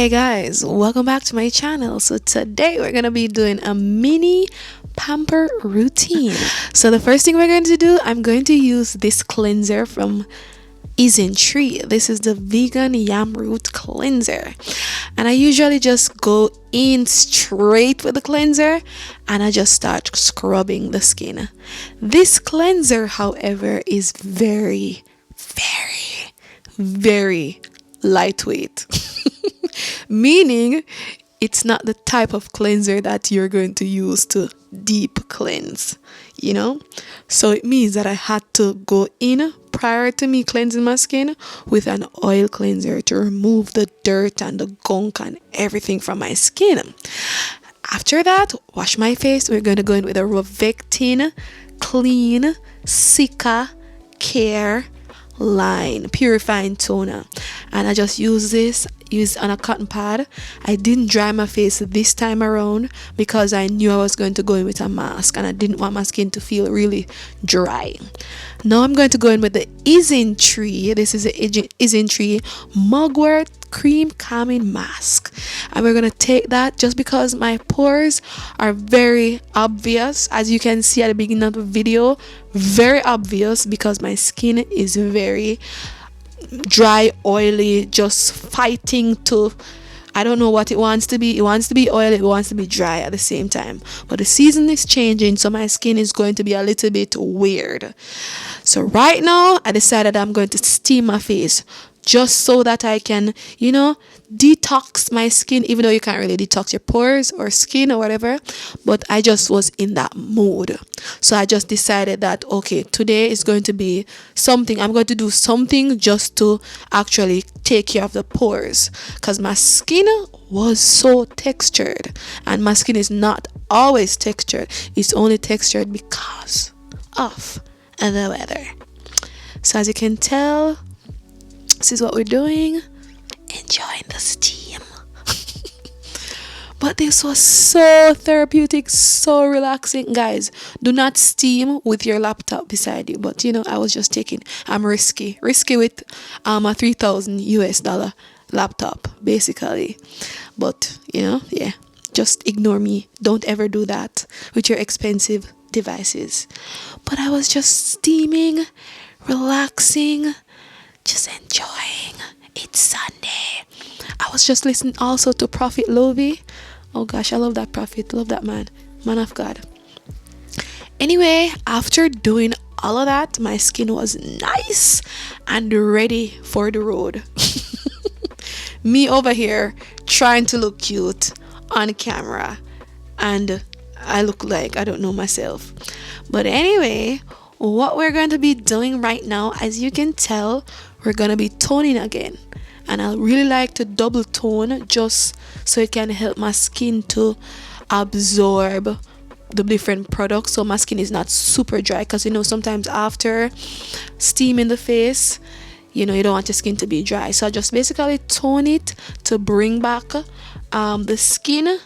Hey guys, welcome back to my channel. So today we're gonna be doing a mini pamper routine. So the first thing we're going to do, I'm going to use this cleanser from Enriched. This is the vegan yam root cleanser, and I usually just go in straight with the cleanser and I just start scrubbing the skin. This cleanser, however, is very lightweight. Meaning it's not the type of cleanser that you're going to use to deep cleanse, you know. So it means that I had to go in prior to me cleansing my skin with an oil cleanser to remove the dirt and the gunk and everything from my skin. After that, wash my face. We're going to go in with a Rovectin Clean Cica Care Line Purifying Toner, and I just use on a cotton pad. I didn't dry my face this time around because I knew I was going to go in with a mask and I didn't want my skin to feel really dry. Now I'm going to go in with the Enriched. This is the Enriched Mugwort Cream Calming Mask, and we're going to take that just because my pores are very obvious, as you can see at the beginning of the video. Very obvious because my skin is very dry, oily, just fighting to, I don't know what it wants to be. It wants to be oily, it wants to be dry at the same time. But the season is changing, so my skin is going to be a little bit weird. So right now I decided I'm going to steam my face just so that I can, you know, detox my skin, even though you can't really detox your pores or skin or whatever. But I just was in that mood, so I just decided that okay, today is going to be something. I'm going to do something just to actually take care of the pores, because my skin was so textured, and my skin is not always textured. It's only textured because of the weather. So as you can tell, this is what we're doing, enjoying the steam. But this was so therapeutic, so relaxing. Guys, do not steam with your laptop beside you. But you know, I was just taking, I'm risky with a $3,000 laptop basically. But you know, yeah, just ignore me. Don't ever do that with your expensive devices. But I was just steaming, relaxing, just enjoying. It's Sunday. I was just listening also to Prophet Lovey. Oh gosh, I love that prophet. Love that man of God. Anyway, after doing all of that, my skin was nice and ready for the road. Me over here trying to look cute on camera, and I look like I don't know myself. But anyway, what we're going to be doing right now, as you can tell, we're going to be toning again. And I really like to double tone just so it can help my skin to absorb the different products, so my skin is not super dry. Because you know, sometimes after steaming the face, you know, you don't want your skin to be dry. So I just basically tone it to bring back the skin,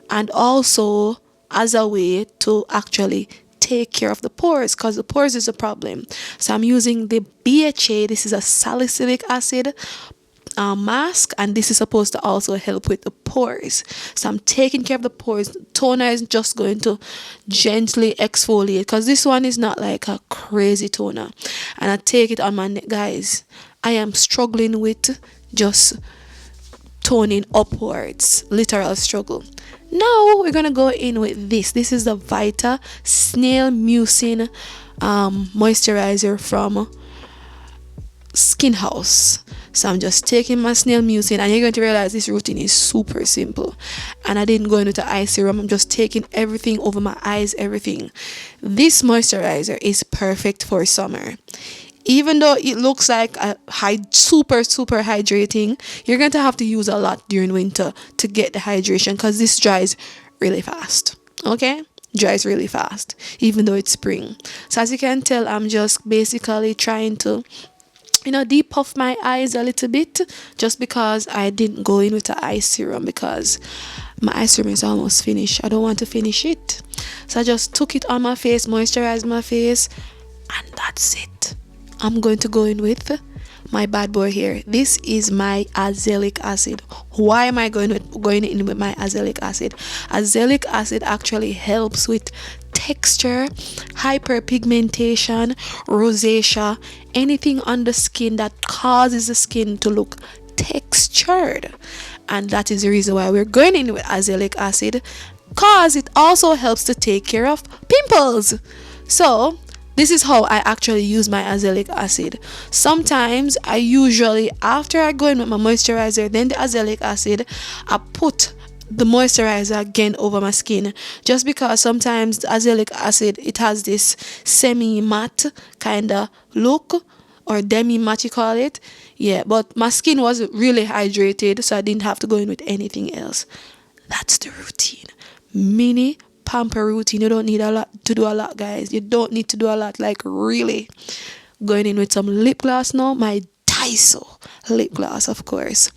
and also as a way to actually take care of the pores, because the pores is a problem. So I'm using the BHA. This is a salicylic acid mask, and this is supposed to also help with the pores. So I'm taking care of the pores. Toner is just going to gently exfoliate, because this one is not like a crazy toner. And I take it on my neck. Guys, I am struggling with just toning upwards, literal struggle. Now we're gonna go in with this. This is the Vita Snail Mucin moisturizer from Skin House. So I'm just taking my snail mucin, and you're going to realize this routine is super simple. And I didn't go in with the eye serum. I'm just taking everything over my eyes, everything. This moisturizer is perfect for summer. Even though it looks like a super hydrating, you're going to have to use a lot during winter to get the hydration, because this dries really fast. Okay? Dries really fast, even though it's spring. So as you can tell, I'm just basically trying to, you know, depuff my eyes a little bit, just because I didn't go in with the eye serum, because my eye serum is almost finished. I don't want to finish it. So I just took it on my face, moisturized my face, and that's it. I'm going to go in with my bad boy here. This is my azelaic acid. Why am I going in with my azelaic acid? Azelaic acid actually helps with texture, hyperpigmentation, rosacea, anything on the skin that causes the skin to look textured. And that is the reason why we're going in with azelaic acid, cause it also helps to take care of pimples. So this is how I actually use my azelaic acid. Sometimes I usually, after I go in with my moisturizer, then the azelaic acid, I put the moisturizer again over my skin, just because sometimes the azelaic acid, it has this semi matte kind of look, or demi matte you call it. Yeah, but my skin was really hydrated, so I didn't have to go in with anything else. That's the routine. Mini pamper routine. You don't need to do a lot, guys. You don't need to do a lot, like really. Going in with some lip gloss now, my Daiso lip gloss, of course.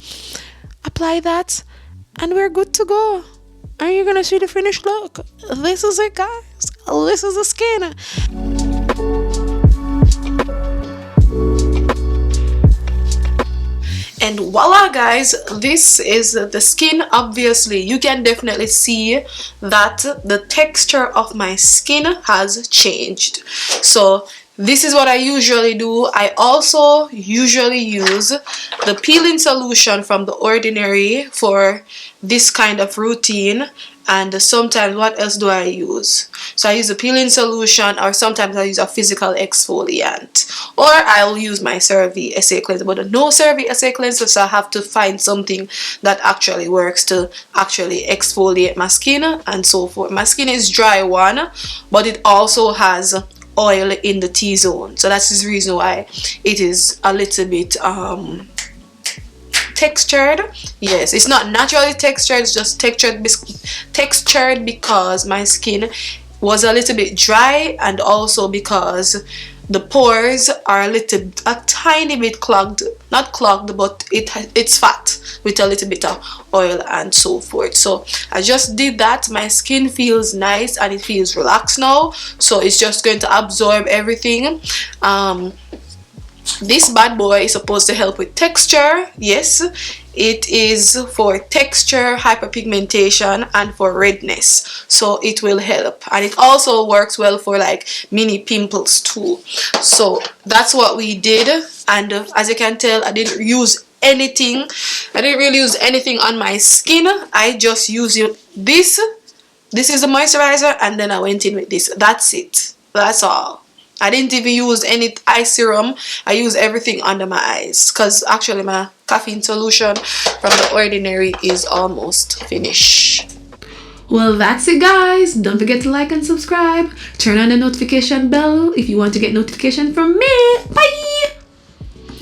Apply that and we're good to go. And you're gonna see the finished look. This is it, guys. This is the skin. And voila, guys, this is the skin. Obviously you can definitely see that the texture of my skin has changed. So this is what I usually do. I also usually use the peeling solution from The Ordinary for this kind of routine. And sometimes, what else do I use? So I use a peeling solution, or sometimes I use a physical exfoliant, or I'll use my CeraVe Essay Cleanser. But no CeraVe Essay Cleanser, so I have to find something that actually works to actually exfoliate my skin and so forth. My skin is dry one, but it also has oil in the T-zone, so that's the reason why it is a little bit textured. Yes, it's not naturally textured, it's just textured because my skin was a little bit dry, and also because the pores are a tiny bit clogged. Not clogged, but it's fat with a little bit of oil and so forth. So I just did that. My skin feels nice and it feels relaxed now, so it's just going to absorb everything. This bad boy is supposed to help with texture. Yes, it is for texture, hyperpigmentation, and for redness, so it will help. And it also works well for like mini pimples too. So that's what we did. And as you can tell, I didn't use anything. I didn't really use anything on my skin. I just used this is the moisturizer, and then I went in with this. That's it. That's all. I didn't even use any eye serum. I used everything under my eyes, because actually my caffeine solution from The Ordinary is almost finished. Well, that's it, guys. Don't forget to like and subscribe. Turn on the notification bell if you want to get notification from me. Bye.